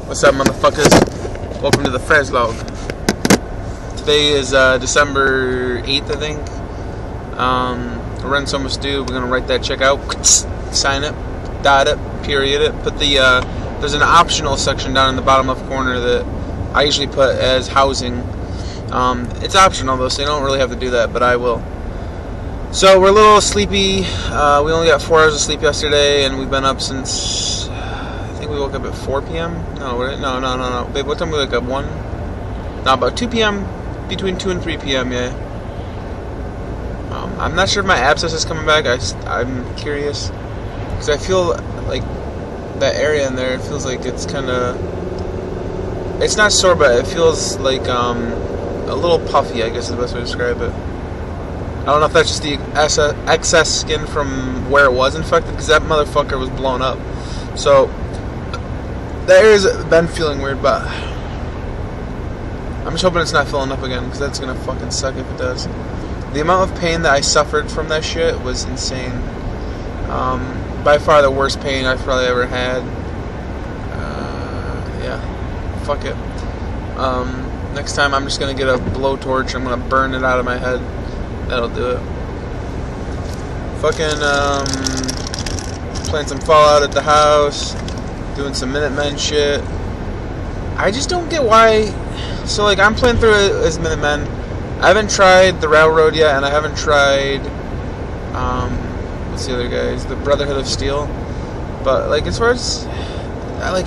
What's up, motherfuckers? Welcome to the Frazzlog. Today is December 8th, I think. The rent's almost due. We're gonna write that check out, sign it, dot it, period it. Put the there's an optional section down in the bottom left corner that I usually put as housing. It's optional though, so you don't really have to do that, but I will. So we're a little sleepy. We only got 4 hours of sleep yesterday, and we've been up since I think we woke up at 4 p.m. No. Babe, what time we wake up? 1? No, about 2 p.m. Between 2 and 3 p.m. Yeah. I'm not sure if my abscess is coming back. I'm curious because I feel like that area in there. It feels like it's kind of. It's not sore, but it feels like a little puffy. I guess is the best way to describe it. I don't know if that's just the excess skin from where it was infected, because that motherfucker was blown up. So that area's been feeling weird, but I'm just hoping it's not filling up again, because that's gonna fucking suck if it does. The amount of pain that I suffered from that shit was insane. By far the worst pain I've probably ever had. Yeah, fuck it. Next time I'm just gonna get a blowtorch. I'm gonna burn it out of my head. That'll do it. Fucking playing some Fallout at the house, doing some Minutemen shit. I just don't get why. So like I'm playing through it as Minutemen. I haven't tried the Railroad yet, and I haven't tried what's the other guys? The Brotherhood of Steel. But like as far as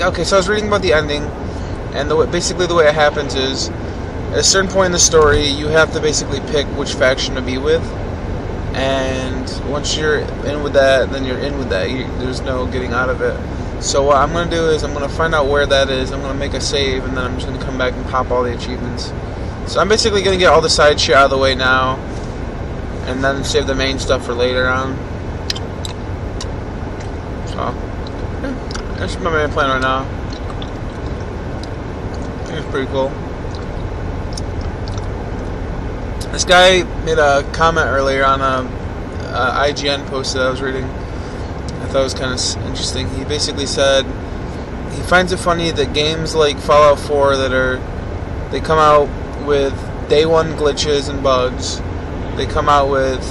okay, so I was reading about the ending, and basically the way it happens is, at a certain point in the story, you have to basically pick which faction to be with, and once you're in with that, then you're in with that. There's no getting out of it. So what I'm going to do is I'm going to find out where that is, I'm going to make a save, and then I'm just going to come back and pop all the achievements. So I'm basically going to get all the side shit out of the way now, and then save the main stuff for later on. So, yeah, that's my main plan right now. I think it's pretty cool. This guy made a comment earlier on a IGN post that I was reading. I thought it was kind of interesting. He basically said he finds it funny that games like Fallout 4 they come out with day one glitches and bugs. They come out with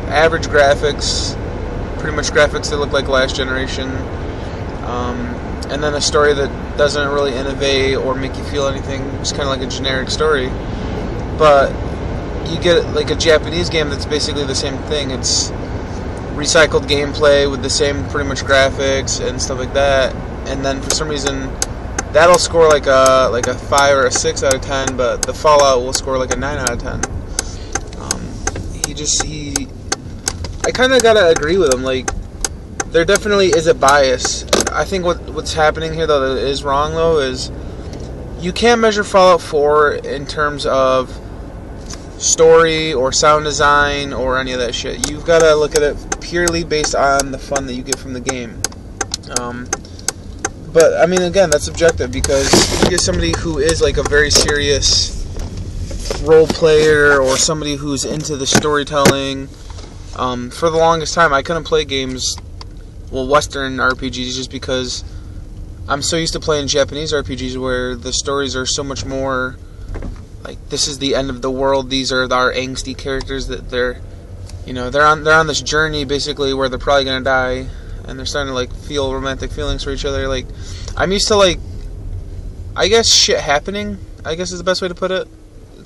average graphics, pretty much graphics that look like last generation, and then a story that doesn't really innovate or make you feel anything. It's kind of like a generic story, but you get like a Japanese game that's basically the same thing. It's recycled gameplay with the same pretty much graphics and stuff like that. And then for some reason, that'll score like a 5 or a 6 out of 10, but the Fallout will score like a 9 out of 10. I kind of gotta agree with him. Like, there definitely is a bias. I think what's happening here though that is wrong though is you can't measure Fallout 4 in terms of story or sound design or any of that shit. You've got to look at it purely based on the fun that you get from the game. But I mean, again, that's subjective, because you get somebody who is like a very serious role player or somebody who's into the storytelling. For the longest time, I couldn't play games, well, Western RPGs, just because I'm so used to playing Japanese RPGs where the stories are so much more like, this is the end of the world. These are our angsty characters that they're on this journey basically where they're probably gonna die, and they're starting to like feel romantic feelings for each other. Like, I'm used to like, I guess shit happening, I guess is the best way to put it,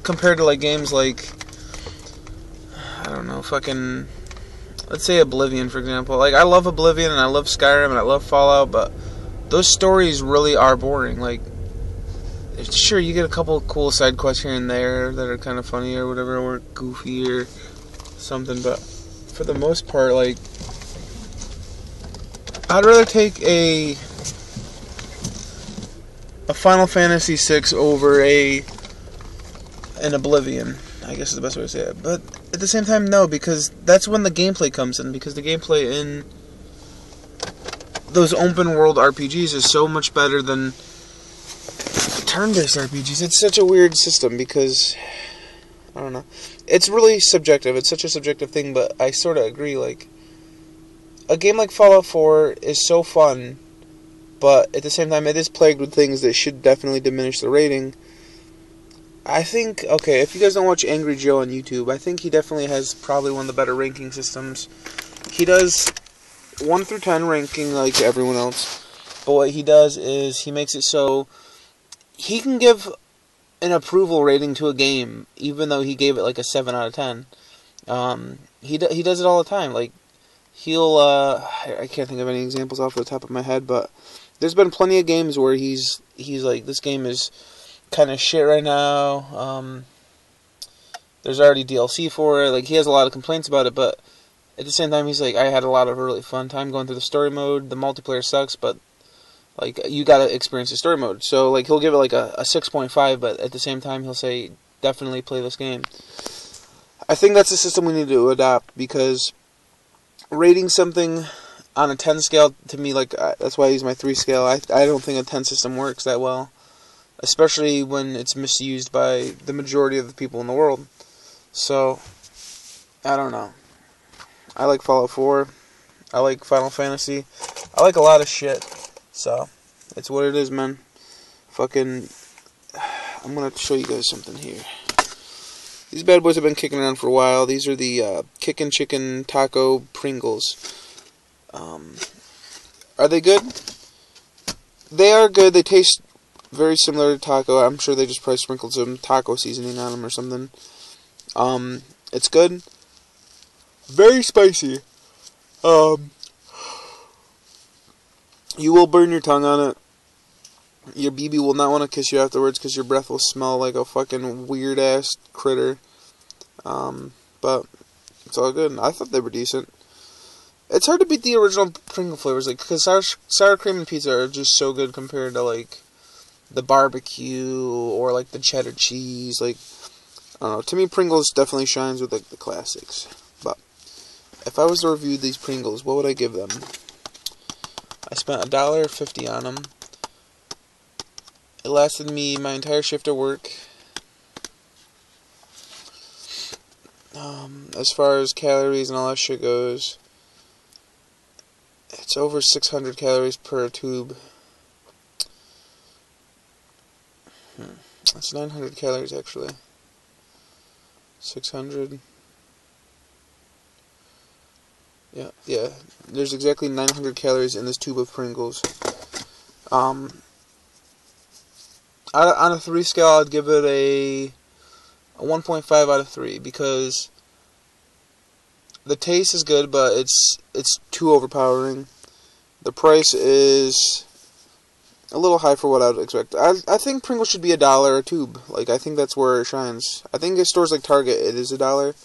compared to like games like, I don't know, fucking, let's say Oblivion for example. Like, I love Oblivion and I love Skyrim and I love Fallout, but those stories really are boring. Like, sure, you get a couple cool side quests here and there that are kind of funny or whatever, or goofy or something, but for the most part, like, I'd rather take a Final Fantasy VI over an Oblivion, I guess is the best way to say it. But at the same time, no, because that's when the gameplay comes in, because the gameplay in those open world RPGs is so much better than turn-based RPGs. It's such a weird system because, I don't know, it's really subjective. It's such a subjective thing, but I sort of agree. Like, a game like Fallout 4 is so fun but at the same time, it is plagued with things that should definitely diminish the rating. I think, okay, if you guys don't watch Angry Joe on YouTube, I think he definitely has probably one of the better ranking systems. He does 1 through 10 ranking like everyone else, but what he does is he makes it so he can give an approval rating to a game, even though he gave it like a 7 out of 10. He does it all the time. Like, he'll, I can't think of any examples off the top of my head, but there's been plenty of games where he's like, this game is kind of shit right now. There's already DLC for it. Like, he has a lot of complaints about it, but at the same time, he's like, I had a lot of really fun time going through the story mode. The multiplayer sucks, but like, you gotta experience the story mode. So, like, he'll give it like a 6.5, but at the same time, he'll say, definitely play this game. I think that's a system we need to adopt, because rating something on a 10 scale, to me, like, that's why I use my 3 scale. I don't think a 10 system works that well, especially when it's misused by the majority of the people in the world. So, I don't know. I like Fallout 4. I like Final Fantasy. I like a lot of shit. So, it's what it is, man. Fucking, I'm gonna show you guys something here. These bad boys have been kicking around for a while. These are the Kickin' Chicken Taco Pringles. Are they good? They are good. They taste very similar to taco. I'm sure they just probably sprinkled some taco seasoning on them or something. It's good. Very spicy. You will burn your tongue on it. Your BB will not want to kiss you afterwards because your breath will smell like a fucking weird-ass critter. But it's all good. I thought they were decent. It's hard to beat the original Pringle flavors, like, because sour cream and pizza are just so good compared to, like, the barbecue or, like, the cheddar cheese. Like, I don't know. To me, Pringles definitely shines with, like, the classics. But if I was to review these Pringles, what would I give them? I spent $1.50 on them. It lasted me my entire shift at work. As far as calories and all that shit goes, it's over 600 calories per tube. That's 900 calories, actually. 600. Yeah. There's exactly 900 calories in this tube of Pringles. On a 3 scale, I'd give it a 1.5 out of 3, because the taste is good, but it's too overpowering. The price is a little high for what I would expect. I think Pringles should be $1 a tube. Like, I think that's where it shines. I think at stores like Target it is $1,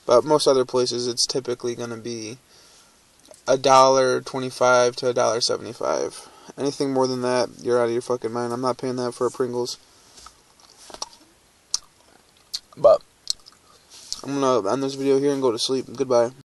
but most other places it's typically gonna be $1.25 to $1.75. Anything more than that, you're out of your fucking mind. I'm not paying that for a Pringles. But I'm gonna end this video here and go to sleep. Goodbye.